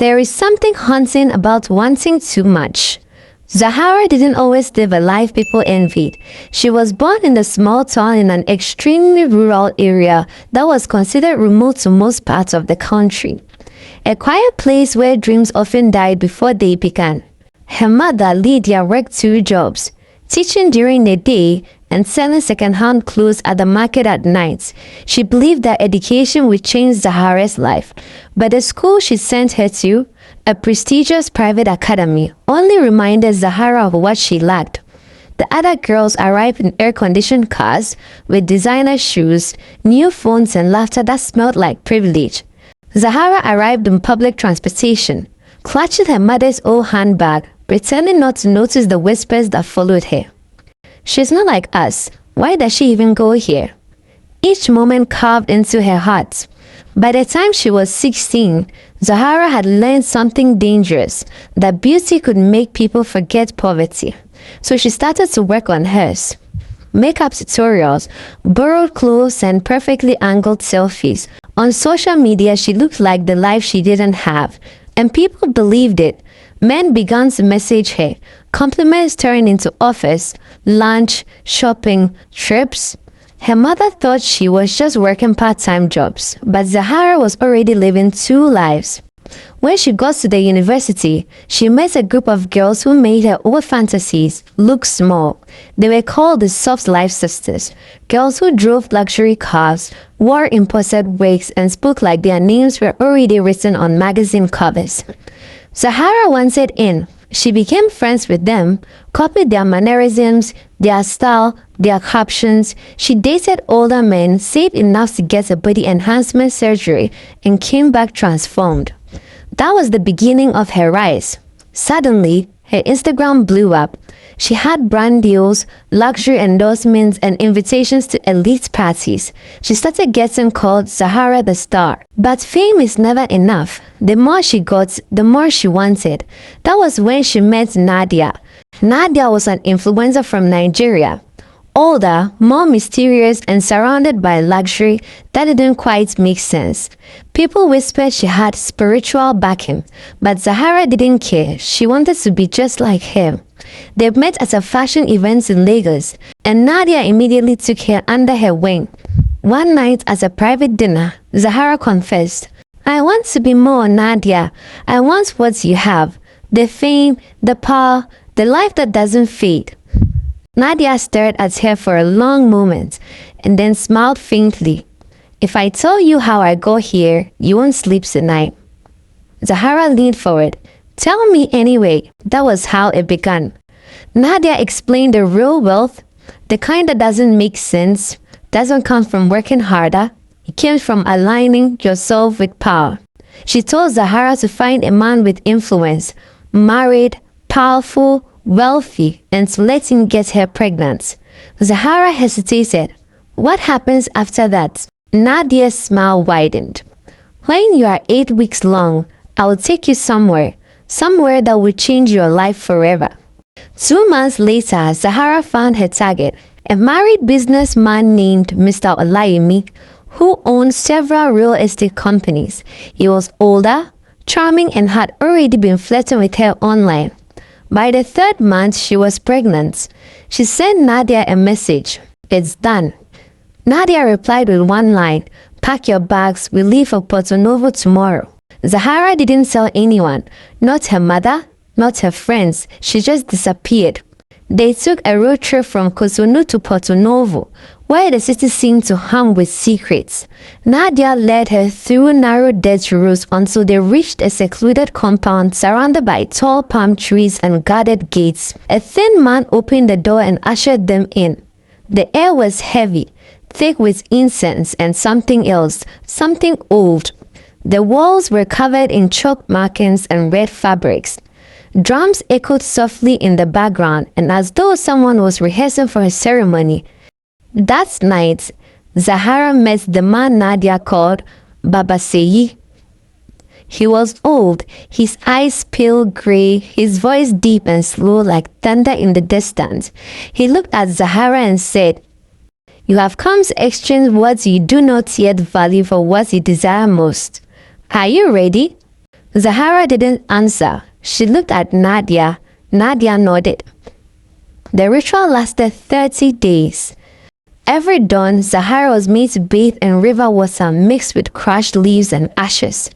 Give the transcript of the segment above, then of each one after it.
There is something haunting about wanting too much. Zahara didn't always live a life people envied. She was born in a small town in an extremely rural area that was considered remote to most parts of the country. A quiet place where dreams often died before they began. Her mother, Lydia, worked two jobs, teaching during the day and selling second-hand clothes at the market at night. She believed that education would change Zahara's life, but the school she sent her to, a prestigious private academy, only reminded Zahara of what she lacked. The other girls arrived in air-conditioned cars with designer shoes, new phones and laughter that smelled like privilege. Zahara arrived in public transportation, clutching her mother's old handbag, pretending not to notice the whispers that followed her. She's not like us. Why does she even go here? Each moment carved into her heart. By the time she was 16, Zahara had learned something dangerous, that beauty could make people forget poverty. So she started to work on hers. Makeup tutorials, borrowed clothes and perfectly angled selfies. On social media, she looked like the life she didn't have, and people believed it. Men began to message her. Compliments turned into offers, lunch, shopping, trips. Her mother thought she was just working part-time jobs, but Zahara was already living two lives. When she got to the university, she met a group of girls who made her old fantasies look small. They were called the Soft Life Sisters, girls who drove luxury cars, wore imported wigs, and spoke like their names were already written on magazine covers. Zahara wanted in. She became friends with them, copied their mannerisms, their style, their captions. She dated older men, saved enough to get a body enhancement surgery, and came back transformed. That was the beginning of her rise. Suddenly, her Instagram blew up. She had brand deals, luxury endorsements, and invitations to elite parties. She started getting called Zahara the Star. But fame is never enough. The more she got, the more she wanted. That was when she met Nadia. Nadia was an influencer from Nigeria. Older, more mysterious, and surrounded by luxury that didn't quite make sense. People whispered she had spiritual backing, but Zahara didn't care. She wanted to be just like him. They met at a fashion event in Lagos, and Nadia immediately took her under her wing. One night at a private dinner, Zahara confessed, "I want to be more Nadia. I want what you have. The fame, the power, the life that doesn't fade." Nadia stared at her for a long moment and then smiled faintly. "If I tell you how I got here, you won't sleep tonight." Zahara leaned forward. "Tell me anyway." That was how it began. Nadia explained the real wealth, the kind that doesn't make sense, doesn't come from working harder. It came from aligning yourself with power. She told Zahara to find a man with influence, married, powerful, wealthy, and to let him get her pregnant. Zahara hesitated. What happens after that? Nadia's smile widened. "When you are 8 weeks long, I will take you somewhere that will change your life forever." 2 months later, Zahara found her target, a married businessman named Mr. Olayemi, who owned several real estate companies. He was older, charming, and had already been flirting with her online. By the 3rd month, she was pregnant. She sent Nadia a message. "It's done." Nadia replied with one line, "Pack your bags, we leave for Porto-Novo tomorrow." Zahara didn't tell anyone, not her mother, not her friends. She just disappeared. They took a road trip from Cotonou to Porto-Novo, where the city seemed to hum with secrets. Nadia led her through narrow dirt roads until they reached a secluded compound surrounded by tall palm trees and guarded gates. A thin man opened the door and ushered them in. The air was heavy, thick with incense and something else, something old. The walls were covered in chalk markings and red fabrics. Drums echoed softly in the background, and as though someone was rehearsing for a ceremony. That night, Zahara met the man Nadia called Baba Seyi. He was old, his eyes pale gray, his voice deep and slow like thunder in the distance. He looked at Zahara and said, "You have come to exchange what you do not yet value for what you desire most. Are you ready?" Zahara didn't answer. She looked at Nadia. Nadia nodded. The ritual lasted 30 days. Every dawn, Zahara was made to bathe in river water mixed with crushed leaves and ashes.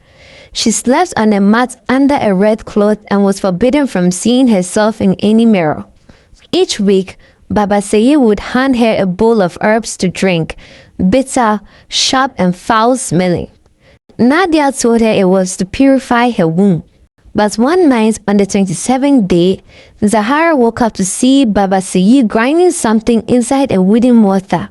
She slept on a mat under a red cloth and was forbidden from seeing herself in any mirror. Each week, Baba Seyi would hand her a bowl of herbs to drink, bitter, sharp, and foul-smelling. Nadia told her it was to purify her womb. But one night, on the 27th day, Zahara woke up to see Baba Seyi grinding something inside a wooden mortar.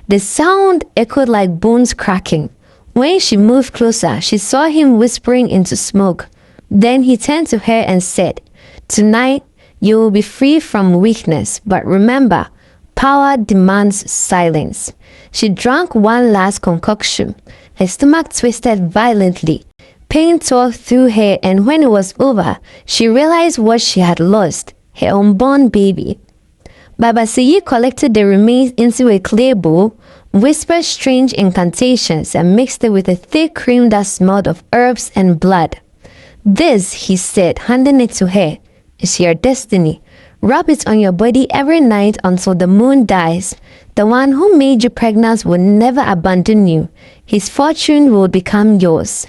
The sound echoed like bones cracking. When she moved closer, she saw him whispering into smoke. Then he turned to her and said, "Tonight, you will be free from weakness, but remember, power demands silence." She drank one last concoction. Her stomach twisted violently. Pain tore through her, and when it was over, she realized what she had lost, her unborn baby. Baba Seyi collected the remains into a clay bowl, whispered strange incantations, and mixed it with a thick cream that smelled of herbs and blood. "This," he said, handing it to her, "is your destiny. Rub it on your body every night until the moon dies. The one who made you pregnant will never abandon you. His fortune will become yours."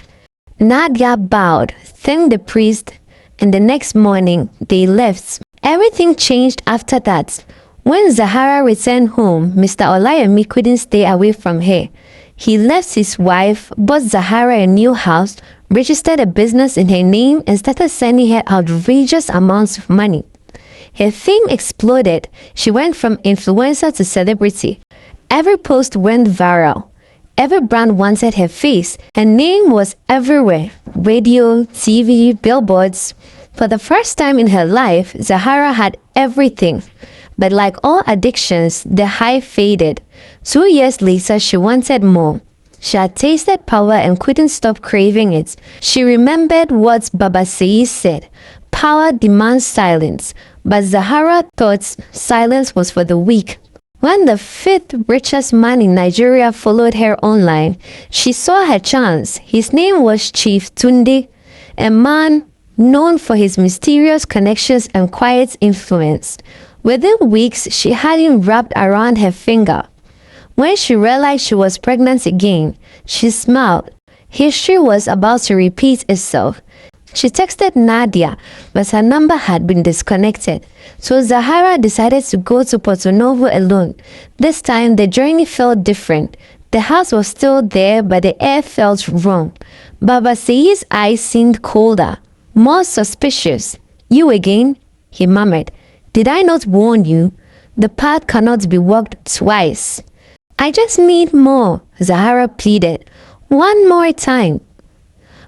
Nadia bowed, thanked the priest, and the next morning they left. Everything changed after that. When Zahara returned home, Mr. Olayemi couldn't stay away from her. He left his wife, bought Zahara a new house, registered a business in her name, and started sending her outrageous amounts of money. Her fame exploded. She went from influencer to celebrity. Every post went viral. Every brand wanted her face. Her name was everywhere. Radio, TV, billboards. For the first time in her life, Zahara had everything. But like all addictions, the high faded. 2 years later, she wanted more. She had tasted power and couldn't stop craving it. She remembered what Baba Seyi said. Power demands silence. But Zahara thought silence was for the weak. When the fifth richest man in Nigeria followed her online, she saw her chance. His name was Chief Tunde, a man known for his mysterious connections and quiet influence. Within weeks, she had him wrapped around her finger. When she realized she was pregnant again, she smiled. History was about to repeat itself. She texted Nadia, but her number had been disconnected. So Zahara decided to go to Porto-Novo alone. This time, the journey felt different. The house was still there, but the air felt wrong. Baba Seyi's eyes seemed colder, more suspicious. "You again?" he murmured. "Did I not warn you? The path cannot be walked twice." "I just need more," Zahara pleaded. "One more time."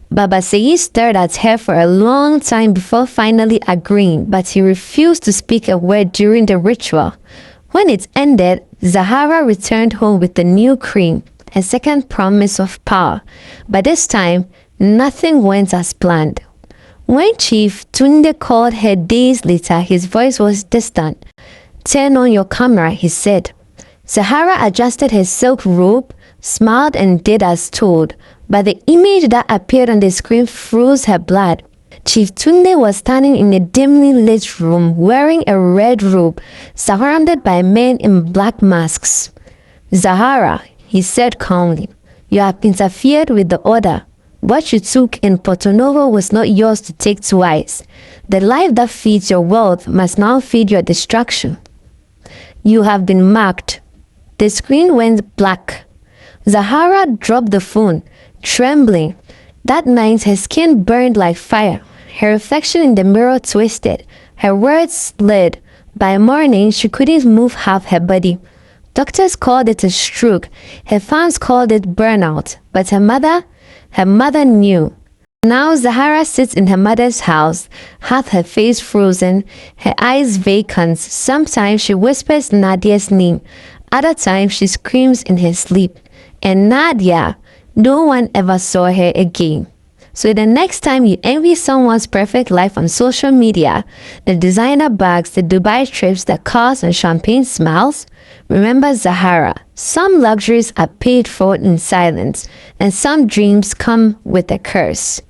Baba Seyi stared at her for a long time before finally agreeing, but he refused to speak a word during the ritual. When it ended, Zahara returned home with the new cream, a second promise of power. But this time, nothing went as planned. When Chief Tunde called her days later, his voice was distant. "Turn on your camera," he said. Zahara adjusted her silk robe, smiled and did as told, but the image that appeared on the screen froze her blood. Chief Tunde was standing in a dimly lit room wearing a red robe, surrounded by men in black masks. "Zahara," he said calmly, "you have interfered with the order. What you took in Porto-Novo was not yours to take twice. The life that feeds your wealth must now feed your destruction. You have been marked." The screen went black. Zahara dropped the phone, trembling. That night, her skin burned like fire. Her reflection in the mirror twisted. Her words slid. By morning, she couldn't move half her body. Doctors called it a stroke. Her fans called it burnout. But her mother knew. Now Zahara sits in her mother's house, half her face frozen, her eyes vacant. Sometimes she whispers Nadia's name. Other times she screams in her sleep. And Nadia, no one ever saw her again. So the next time you envy someone's perfect life on social media, the designer bags, the Dubai trips, the cars and champagne smiles, remember Zahara. Some luxuries are paid for in silence, and some dreams come with a curse.